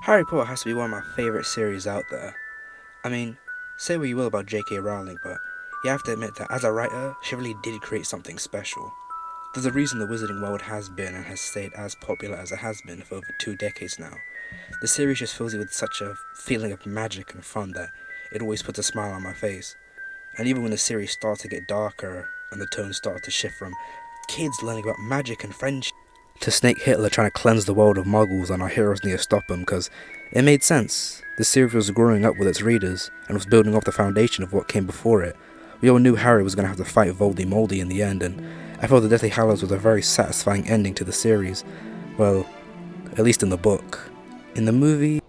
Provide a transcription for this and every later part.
Harry Potter has to be one of my favourite series out there. I mean, say what you will about J.K. Rowling, but you have to admit that as a writer, she really did create something special. There's a reason the Wizarding World has been and has stayed as popular as it has been for over 2 decades now. The series just fills you with such a feeling of magic and fun that it always puts a smile on my face. And even when the series started to get darker and the tone started to shift from kids learning about magic and friendship to Snake Hitler trying to cleanse the world of muggles and our heroes need to stop him, because it made sense. The series was growing up with its readers and was building off the foundation of what came before it. We all knew Harry was going to have to fight Voldemort in the end, and I felt the Deathly Hallows was a very satisfying ending to the series. Well, at least in the book. In the movie,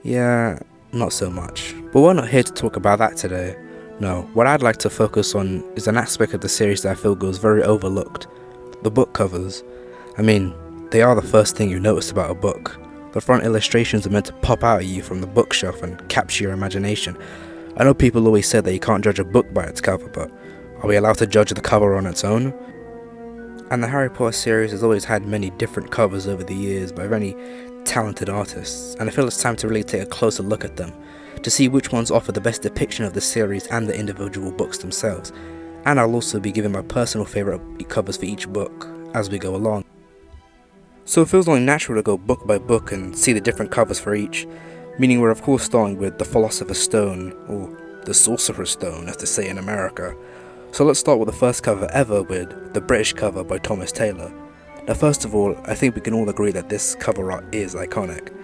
yeah, not so much. But we're not here to talk about that today. No, what I'd like to focus on is an aspect of the series that I feel goes very overlooked. The book covers. I mean, they are the first thing you notice about a book. The front illustrations are meant to pop out at you from the bookshelf and capture your imagination. I know people always say that you can't judge a book by its cover, but are we allowed to judge the cover on its own? And the Harry Potter series has always had many different covers over the years by many talented artists, and I feel it's time to really take a closer look at them, to see which ones offer the best depiction of the series and the individual books themselves. And I'll also be giving my personal favourite covers for each book as we go along. So it feels only natural to go book by book and see the different covers for each, meaning we're of course starting with the Philosopher's Stone, or the Sorcerer's Stone as they say in America. So let's start with the first cover ever with the British cover by Thomas Taylor. Now first of all, I think we can all agree that this cover art is iconic.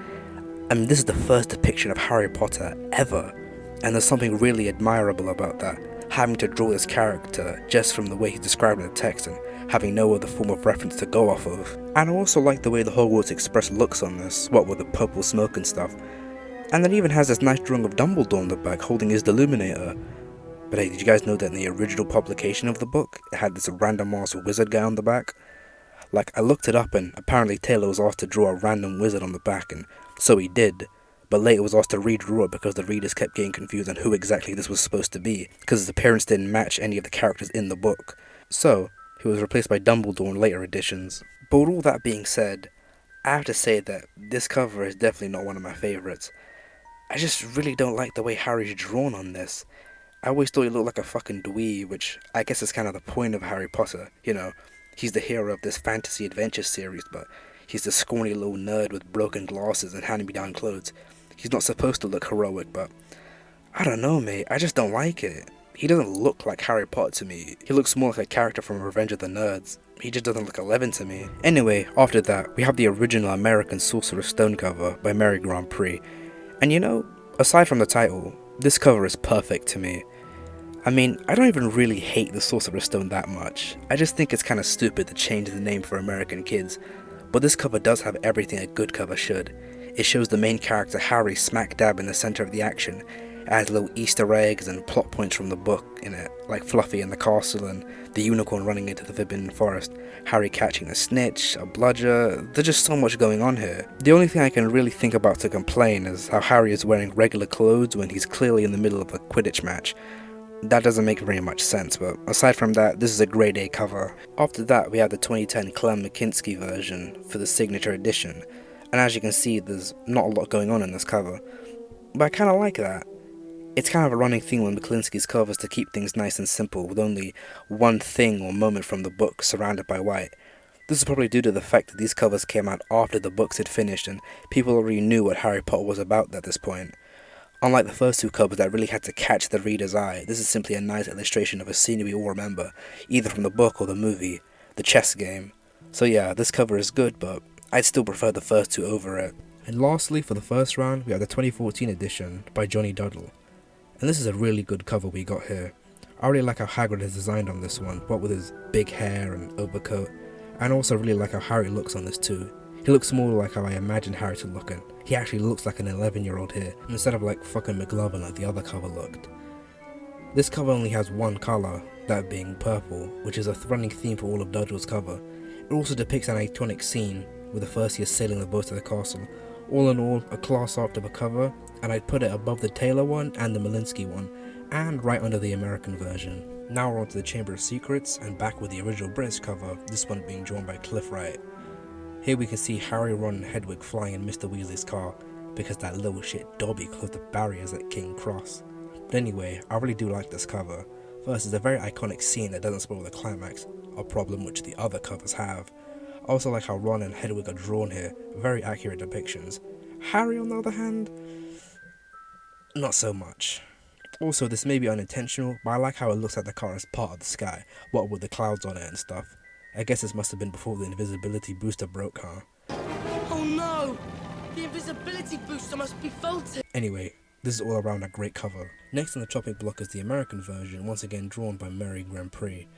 I mean, this is the first depiction of Harry Potter ever, and there's something really admirable about that, having to draw this character just from the way he's described in the text and having no other form of reference to go off of. And I also like the way the Hogwarts Express looks on this, what with the purple smoke and stuff. And it even has this nice drawing of Dumbledore on the back holding his Deluminator. But hey, did you guys know that in the original publication of the book, it had this random ass wizard guy on the back? Like, I looked it up and apparently Taylor was asked to draw a random wizard on the back, and so he did, but later was asked to redraw it because the readers kept getting confused on who exactly this was supposed to be, because his appearance didn't match any of the characters in the book. So, he was replaced by Dumbledore in later editions. But with all that being said, I have to say that this cover is definitely not one of my favourites. I just really don't like the way Harry's drawn on this. I always thought he looked like a fucking dweeb, which I guess is kind of the point of Harry Potter, you know. He's the hero of this fantasy adventure series, but he's the scrawny little nerd with broken glasses and hand-me-down clothes. He's not supposed to look heroic, but I don't know, mate, I just don't like it. He doesn't look like Harry Potter to me. He looks more like a character from Revenge of the Nerds. He just doesn't look 11 to me. Anyway, after that, we have the original American Sorcerer's Stone cover by Mary Grand Prix. And you know, aside from the title, this cover is perfect to me. I mean, I don't even really hate the Sorcerer's Stone that much. I just think it's kind of stupid to change the name for American kids. But this cover does have everything a good cover should. It shows the main character Harry smack dab in the center of the action. It has little Easter eggs and plot points from the book in it, like Fluffy in the castle and the unicorn running into the Forbidden Forest, Harry catching a snitch, a bludger. There's just so much going on here. The only thing I can really think about to complain is how Harry is wearing regular clothes when he's clearly in the middle of a Quidditch match. That doesn't make very much sense, but aside from that, this is a grade A cover. After that, we have the 2010 Clem McKinsky version for the signature edition, and as you can see, there's not a lot going on in this cover. But I kind of like that. It's kind of a running theme with McKinsky's covers to keep things nice and simple, with only one thing or moment from the book surrounded by white. This is probably due to the fact that these covers came out after the books had finished, and people already knew what Harry Potter was about at this point. Unlike the first two covers that really had to catch the reader's eye, this is simply a nice illustration of a scene we all remember, either from the book or the movie, the chess game. So yeah, this cover is good, but I'd still prefer the first two over it. And lastly, for the first round, we have the 2014 edition by Johnny Duddle. And this is a really good cover we got here. I really like how Hagrid is designed on this one, what with his big hair and overcoat, and also really like how Harry looks on this too. He looks more like how I imagined Harry to look, and he actually looks like an 11-year-old here, instead of like fucking McLovin like the other cover looked. This cover only has one colour, that being purple, which is a running theme for all of Duddle's cover. It also depicts an iconic scene with the first year sailing the boat to the castle. All in all, a class art of a cover, and I'd put it above the Taylor one and the Malinsky one, and right under the American version. Now we're on to the Chamber of Secrets, and back with the original British cover, this one being drawn by Cliff Wright. Here we can see Harry, Ron and Hedwig flying in Mr. Weasley's car, because that little shit Dobby closed the barriers at King Cross. But anyway, I really do like this cover. First, it's a very iconic scene that doesn't spoil the climax, a problem which the other covers have. I also like how Ron and Hedwig are drawn here, very accurate depictions. Harry, on the other hand, not so much. Also, this may be unintentional, but I like how it looks like the car is part of the sky, what with the clouds on it and stuff. I guess this must have been before the invisibility booster broke, huh? Oh no! The invisibility booster must be faulty! Anyway, this is all around a great cover. Next on the chopping block is the American version, once again drawn by Mary Grand Prix,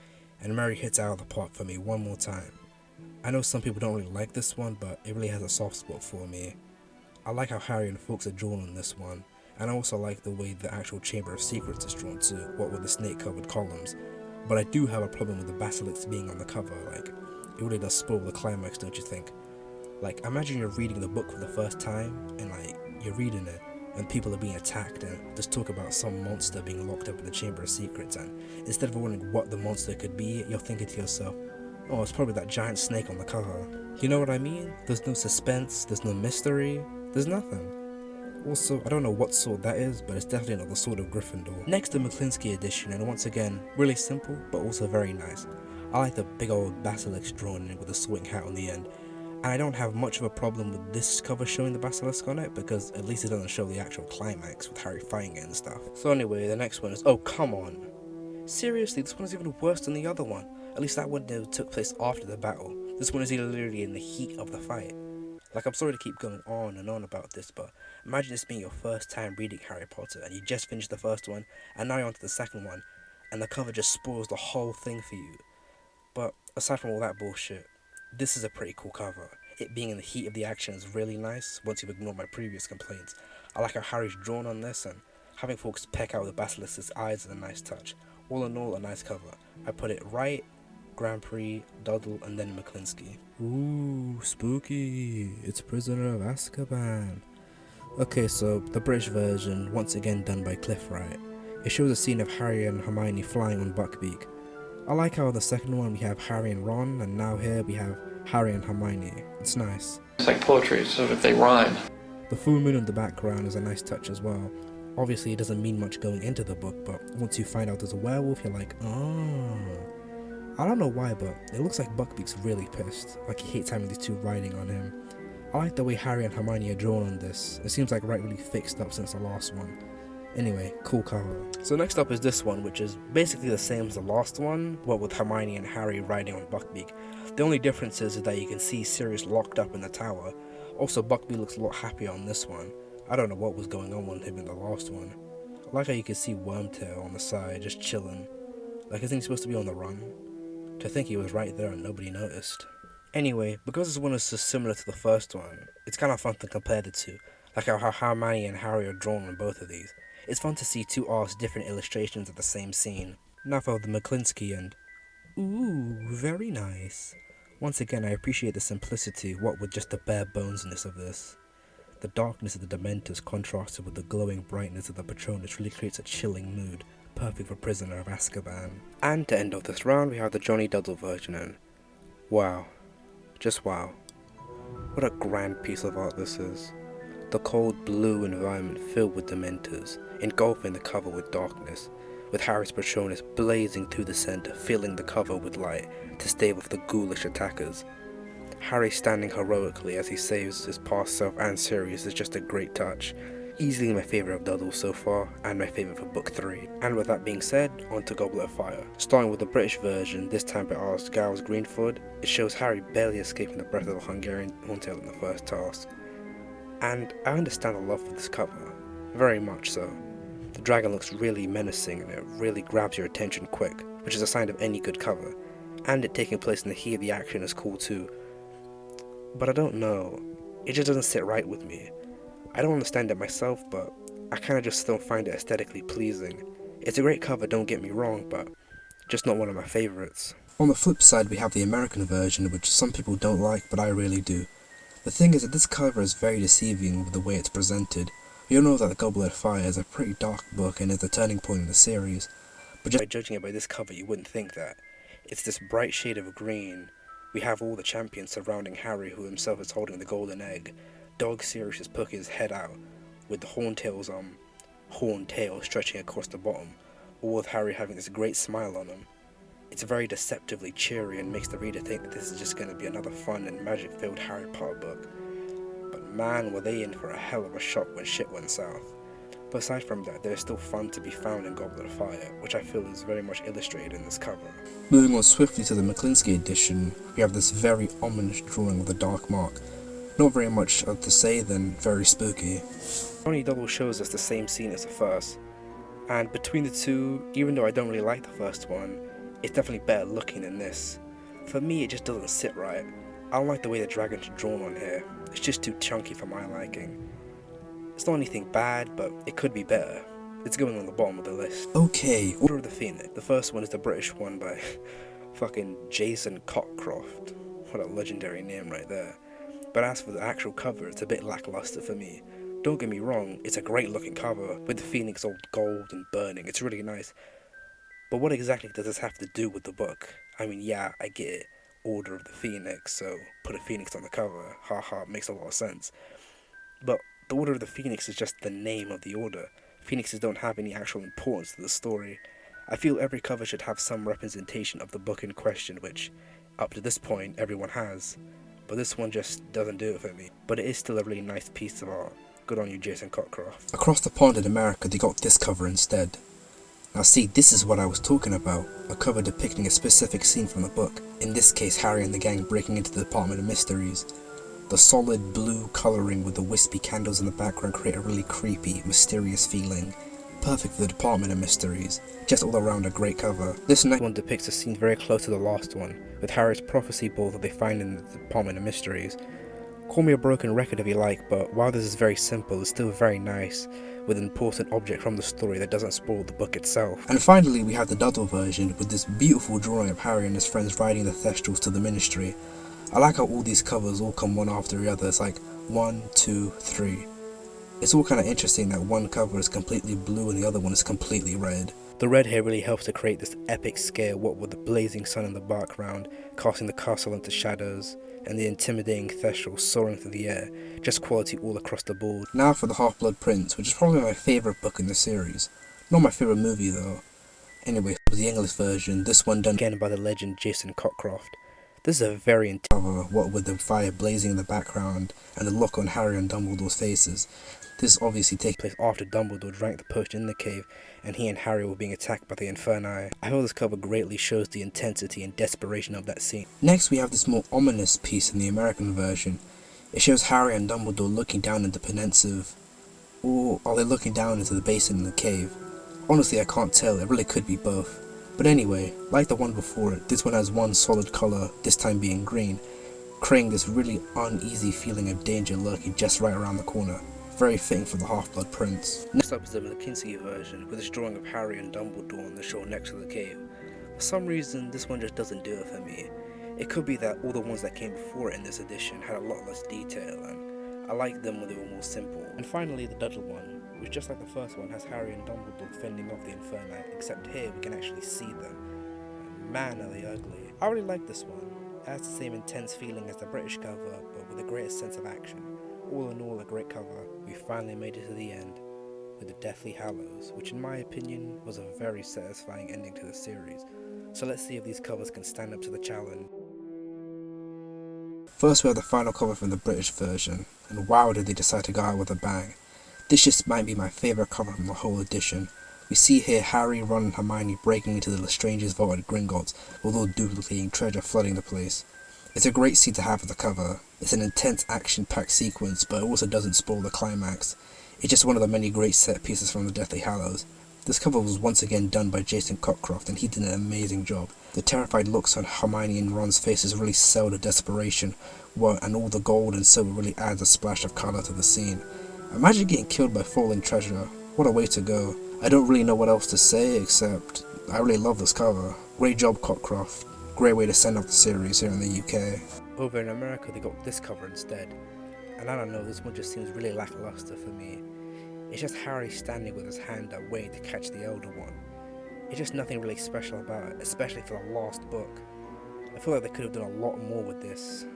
and Mary hits out of the park for me one more time. I know some people don't really like this one, but it really has a soft spot for me. I like how Harry and Fawkes are drawn on this one, and I also like the way the actual Chamber of Secrets is drawn too, what with the snake covered columns. But I do have a problem with the basilisk being on the cover, like, it really does spoil the climax, don't you think? Like, imagine you're reading the book for the first time, and like, you're reading it, and people are being attacked, and just talk about some monster being locked up in the Chamber of Secrets, and instead of wondering what the monster could be, you're thinking to yourself, oh, it's probably that giant snake on the cover. You know what I mean? There's no suspense, there's no mystery, there's nothing. Also, I don't know what sword that is, but it's definitely not the sword of Gryffindor. Next, the Maklinski edition, and once again, really simple, but also very nice. I like the big old basilisk drawn in with a sorting hat on the end. And I don't have much of a problem with this cover showing the basilisk on it, because at least it doesn't show the actual climax with Harry fighting it and stuff. So anyway, the next one is, oh come on. Seriously, this one is even worse than the other one. At least that one took place after the battle. This one is literally in the heat of the fight. Like, I'm sorry to keep going on and on about this, but imagine this being your first time reading Harry Potter, and you just finished the first one, and now you're on to the second one, and the cover just spoils the whole thing for you. But aside from all that bullshit, this is a pretty cool cover. It being in the heat of the action is really nice, once you've ignored my previous complaints. I like how Harry's drawn on this, and having folks peck out the basilisk's eyes is a nice touch. All in all, a nice cover. I put it right, Grand Prix, Duddle, and then Maklinski. Ooh, spooky. It's Prisoner of Azkaban. Okay, so the British version, once again done by Cliff Wright. It shows a scene of Harry and Hermione flying on Buckbeak. I like how in the second one we have Harry and Ron, and now here we have Harry and Hermione. It's nice. It's like poetry, so if they rhyme. The full moon in the background is a nice touch as well. Obviously it doesn't mean much going into the book, but once you find out there's a werewolf, you're like, oh. I don't know why, but it looks like Buckbeak's really pissed, like he hates having these two riding on him. I like the way Harry and Hermione are drawn on this. It seems like Wright really fixed up since the last one. Anyway, cool cover. So next up is this one, which is basically the same as the last one, what with Hermione and Harry riding on Buckbeak. The only difference is that you can see Sirius locked up in the tower. Also, Buckbeak looks a lot happier on this one. I don't know what was going on with him in the last one. I like how you can see Wormtail on the side, just chilling. Like, isn't he supposed to be on the run? To think he was right there and nobody noticed. Anyway, because this one is so similar to the first one, it's kind of fun to compare the two, like how Hermione and Harry are drawn on both of these. It's fun to see two artists' different illustrations of the same scene. Now for the Maklinski and... ooh, very nice. Once again, I appreciate the simplicity, what with just the bare bonesness of this. The darkness of the Dementors contrasted with the glowing brightness of the Patronus really creates a chilling mood, perfect for Prisoner of Azkaban. And to end off this round, we have the Johnny Duddle version, and wow. Just wow. What a grand piece of art this is. The cold blue environment filled with Dementors, engulfing the cover with darkness, with Harry's Patronus blazing through the center, filling the cover with light to stave off the ghoulish attackers. Harry standing heroically as he saves his past self and Sirius is just a great touch. Easily my favourite of Duddle so far, and my favourite for book 3. And with that being said, on to Goblet of Fire. Starting with the British version, this time by artist Giles Greenford, it shows Harry barely escaping the breath of the Hungarian Horntail in the first task. And I understand the love for this cover, very much so. The dragon looks really menacing and it really grabs your attention quick, which is a sign of any good cover. And it taking place in the heat of the action is cool too. But I don't know, it just doesn't sit right with me. I don't understand it myself, but I kinda just don't find it aesthetically pleasing. It's a great cover, don't get me wrong, but just not one of my favourites. On the flip side, we have the American version, which some people don't like, but I really do. The thing is that this cover is very deceiving with the way it's presented. You know that The Goblet of Fire is a pretty dark book and is the turning point in the series, But just by judging it by this cover, you wouldn't think that. It's this bright shade of green. We have all the champions surrounding Harry, who himself is holding the golden egg. Dog Sirius is poking his head out, with the horn tail stretching across the bottom, all with Harry having this great smile on him. It's very deceptively cheery and makes the reader think that this is just going to be another fun and magic-filled Harry Potter book. But man, were they in for a hell of a shock when shit went south. But aside from that, there is still fun to be found in Goblet of Fire, which I feel is very much illustrated in this cover. Moving on swiftly to the Maklinski edition, we have this very ominous drawing of the Dark Mark. Not very much to say than very spooky. It only double shows us the same scene as the first, and between the two, even though I don't really like the first one, it's definitely better looking than this. For me, it just doesn't sit right. I don't like the way the dragons are drawn on here. It's just too chunky for my liking. It's not anything bad, but it could be better. It's going on the bottom of the list. Okay, Order of the Phoenix. The first one is the British one by fucking Jason Cockcroft. What a legendary name right there. But as for the actual cover, it's a bit lackluster for me. Don't get me wrong, it's a great looking cover, with the phoenix all gold and burning. It's really nice. But what exactly does this have to do with the book? I mean, yeah, I get it. Order of the Phoenix, so put a phoenix on the cover. Haha, makes a lot of sense. But the Order of the Phoenix is just the name of the order. Phoenixes don't have any actual importance to the story. I feel every cover should have some representation of the book in question, which, up to this point, everyone has. But this one just doesn't do it for me. But it is still a really nice piece of art. Good on you, Jason Cockcroft. Across the pond in America, they got this cover instead. Now see, this is what I was talking about. A cover depicting a specific scene from the book. In this case, Harry and the gang breaking into the Department of Mysteries. The solid blue colouring with the wispy candles in the background create a really creepy, mysterious feeling. Perfect for the Department of Mysteries. Just all around a great cover. This next one depicts a scene very close to the last one, with Harry's prophecy ball that they find in the Department of Mysteries. Call me a broken record if you like, but while this is very simple, it's still very nice, with an important object from the story that doesn't spoil the book itself. And finally, we have the Duddle version, with this beautiful drawing of Harry and his friends riding the Thestrals to the Ministry. I like how all these covers all come one after the other. It's like 1, 2, 3. It's all kind of interesting that one cover is completely blue and the other one is completely red. The red here really helps to create this epic scale, what with the blazing sun in the background, casting the castle into shadows, and the intimidating Thestral soaring through the air. Just quality all across the board. Now for the Half-Blood Prince, which is probably my favourite book in the series. Not my favourite movie though. Anyway, for the English version, this one done again by the legend Jason Cockcroft. This is a very intense cover, what with the fire blazing in the background and the look on Harry and Dumbledore's faces. This obviously takes place after Dumbledore drank the potion in the cave and he and Harry were being attacked by the Inferni. I feel this cover greatly shows the intensity and desperation of that scene. Next we have this more ominous piece in the American version. It shows Harry and Dumbledore looking down into Pensive, or are they looking down into the basin in the cave? Honestly, I can't tell, it really could be both. But anyway, like the one before it, this one has one solid colour, this time being green, creating this really uneasy feeling of danger lurking just right around the corner. Very fitting for the Half-Blood Prince. Next up is the Maklinski version, with this drawing of Harry and Dumbledore on the shore next to the cave. For some reason, this one just doesn't do it for me. It could be that all the ones that came before it in this edition had a lot less detail, and I liked them when they were more simple. And finally, the Duddle one, which just like the first one has Harry and Dumbledore fending off the Inferni, except here we can actually see them. And man, are they ugly. I really like this one. It has the same intense feeling as the British cover, but with a greater sense of action. All in all, a great cover. We finally made it to the end, with the Deathly Hallows, which in my opinion was a very satisfying ending to the series. So let's see if these covers can stand up to the challenge. First we have the final cover from the British version, and wow did they decide to go out with a bang. This just might be my favourite cover from the whole edition. We see here Harry, Ron and Hermione breaking into the Lestrange's vault at Gringotts, with all duplicating treasure flooding the place. It's a great scene to have for the cover. It's an intense action-packed sequence, but it also doesn't spoil the climax. It's just one of the many great set pieces from the Deathly Hallows. This cover was once again done by Jason Cockcroft, and he did an amazing job. The terrified looks on Hermione and Ron's faces really sell the desperation, and all the gold and silver really adds a splash of colour to the scene. Imagine getting killed by falling treasure. What a way to go. I don't really know what else to say, except I really love this cover. Great job, Cockcroft. Great way to send off the series here in the UK. Over in America, they got this cover instead. And I don't know, this one just seems really lackluster for me. It's just Harry standing with his hand up waiting to catch the Elder One. It's just nothing really special about it, especially for the last book. I feel like they could have done a lot more with this.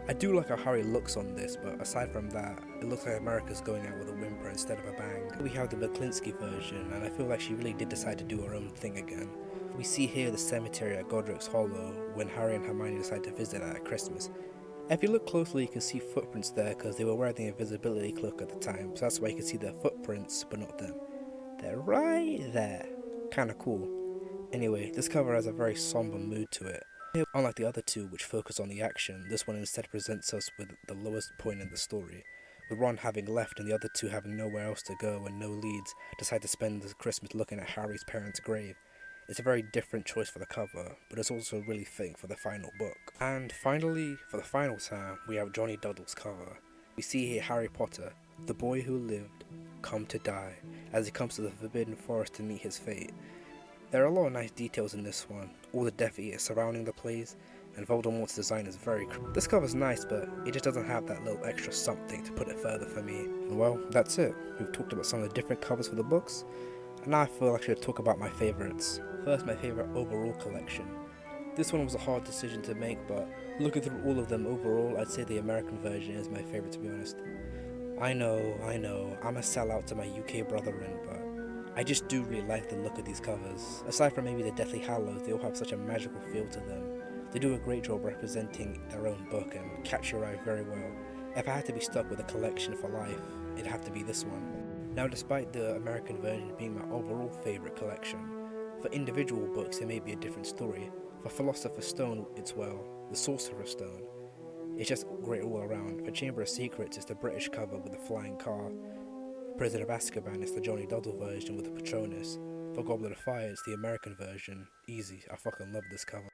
I do like how Harry looks on this, but aside from that, it looks like America's going out with a whimper instead of a bang. We have the McClinsky version, and I feel like she really did decide to do her own thing again. We see here the cemetery at Godric's Hollow when Harry and Hermione decide to visit it at Christmas. If you look closely, you can see footprints there because they were wearing the invisibility cloak at the time, so that's why you can see their footprints, but not them. They're right there. Kinda cool. Anyway, this cover has a very somber mood to it. Unlike the other two, which focus on the action, this one instead presents us with the lowest point in the story. With Ron having left and the other two having nowhere else to go and no leads, decide to spend the Christmas looking at Harry's parents' grave. It's a very different choice for the cover, but it's also really fitting for the final book. And finally, for the final time, we have Johnny Duddle's cover. We see here Harry Potter, the boy who lived, come to die, as he comes to the Forbidden Forest to meet his fate. There are a lot of nice details in this one, all the Death Eaters surrounding the place, and Voldemort's design is very This cover's nice, but it just doesn't have that little extra something to put it further for me. And well, that's it. We've talked about some of the different covers for the books, and now I feel like I should talk about my favourites. First, my favourite overall collection. This one was a hard decision to make, but looking through all of them overall, I'd say the American version is my favourite, to be honest. I know, I'm a sellout to my UK brethren, but I just do really like the look of these covers. Aside from maybe the Deathly Hallows, they all have such a magical feel to them. They do a great job representing their own book and catch your eye very well. If I had to be stuck with a collection for life, it'd have to be this one. Now, despite the American version being my overall favourite collection, for individual books it may be a different story. For Philosopher's Stone, it's the Sorcerer's Stone. It's just great all around. For Chamber of Secrets, it's the British cover with the flying car. Prisoner of Azkaban is the Johnny Duddle version with the Patronus. For Goblet of Fire, it's the American version. Easy, I fucking love this cover.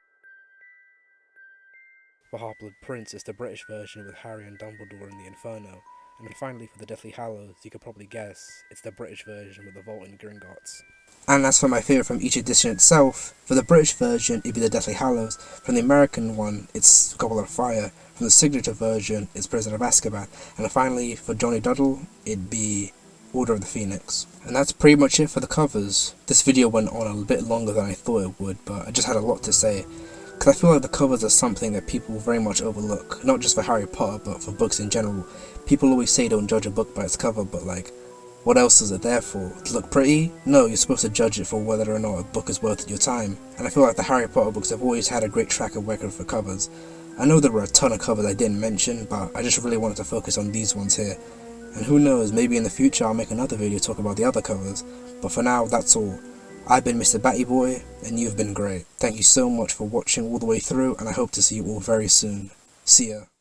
For Half-Blood Prince, it's the British version with Harry and Dumbledore in the Inferno. And then finally for the Deathly Hallows, you could probably guess, it's the British version with the Vault and Gringotts. And as for my favourite from each edition itself, for the British version, it'd be the Deathly Hallows. From the American one, it's Goblet of Fire. From the signature version, it's Prisoner of Azkaban. And finally, for Johnny Duddle, it'd be Order of the Phoenix. And that's pretty much it for the covers. This video went on a bit longer than I thought it would, but I just had a lot to say. Because I feel like the covers are something that people very much overlook. Not just for Harry Potter, but for books in general. People always say don't judge a book by its cover, but like, what else is it there for? To look pretty? No, you're supposed to judge it for whether or not a book is worth your time. And I feel like the Harry Potter books have always had a great track record for covers. I know there were a ton of covers I didn't mention, but I just really wanted to focus on these ones here. And who knows, maybe in the future I'll make another video talk about the other covers. But for now, that's all. I've been Mr. Batty Boy, and you've been great. Thank you so much for watching all the way through, and I hope to see you all very soon. See ya.